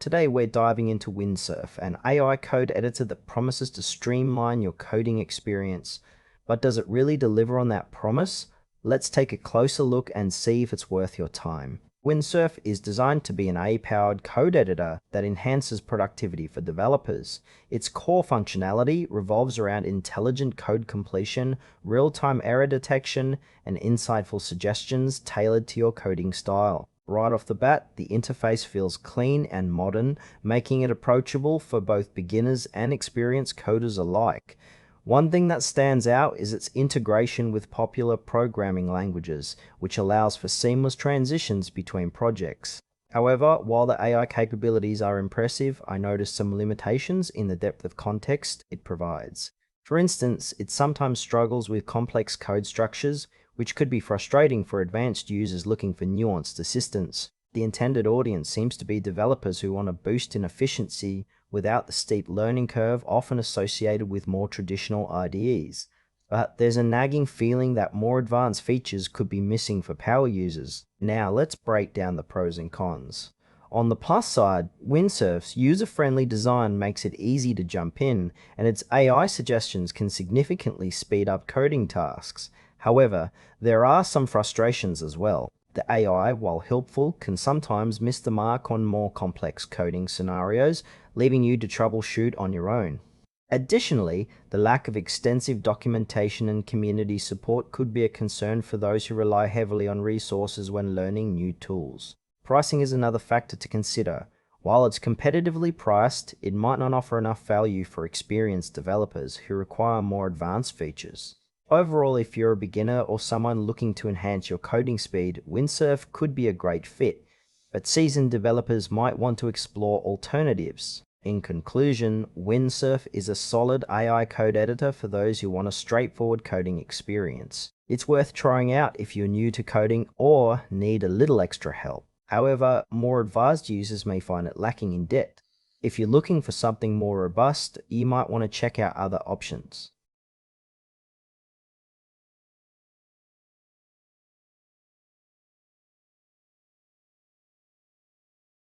Today we're diving into Windsurf, an AI code editor that promises to streamline your coding experience. But does it really deliver on that promise? Let's take a closer look and see if it's worth your time. Windsurf is designed to be an AI-powered code editor that enhances productivity for developers. Its core functionality revolves around intelligent code completion, real-time error detection, and insightful suggestions tailored to your coding style. Right off the bat, the interface feels clean and modern, making it approachable for both beginners and experienced coders alike. One thing that stands out is its integration with popular programming languages, which allows for seamless transitions between projects. However, while the AI capabilities are impressive, I noticed some limitations in the depth of context it provides. For instance, it sometimes struggles with complex code structures, which could be frustrating for advanced users looking for nuanced assistance. The intended audience seems to be developers who want a boost in efficiency without the steep learning curve often associated with more traditional IDEs. But there's a nagging feeling that more advanced features could be missing for power users. Now let's break down the pros and cons. On the plus side, Windsurf's user-friendly design makes it easy to jump in, and its AI suggestions can significantly speed up coding tasks. However, there are some frustrations as well. The AI, while helpful, can sometimes miss the mark on more complex coding scenarios, leaving you to troubleshoot on your own. Additionally, the lack of extensive documentation and community support could be a concern for those who rely heavily on resources when learning new tools. Pricing is another factor to consider. While it's competitively priced, it might not offer enough value for experienced developers who require more advanced features. Overall, if you're a beginner or someone looking to enhance your coding speed, Windsurf could be a great fit, but seasoned developers might want to explore alternatives. In conclusion, Windsurf is a solid AI code editor for those who want a straightforward coding experience. It's worth trying out if you're new to coding or need a little extra help. However, more advanced users may find it lacking in depth. If you're looking for something more robust, you might want to check out other options.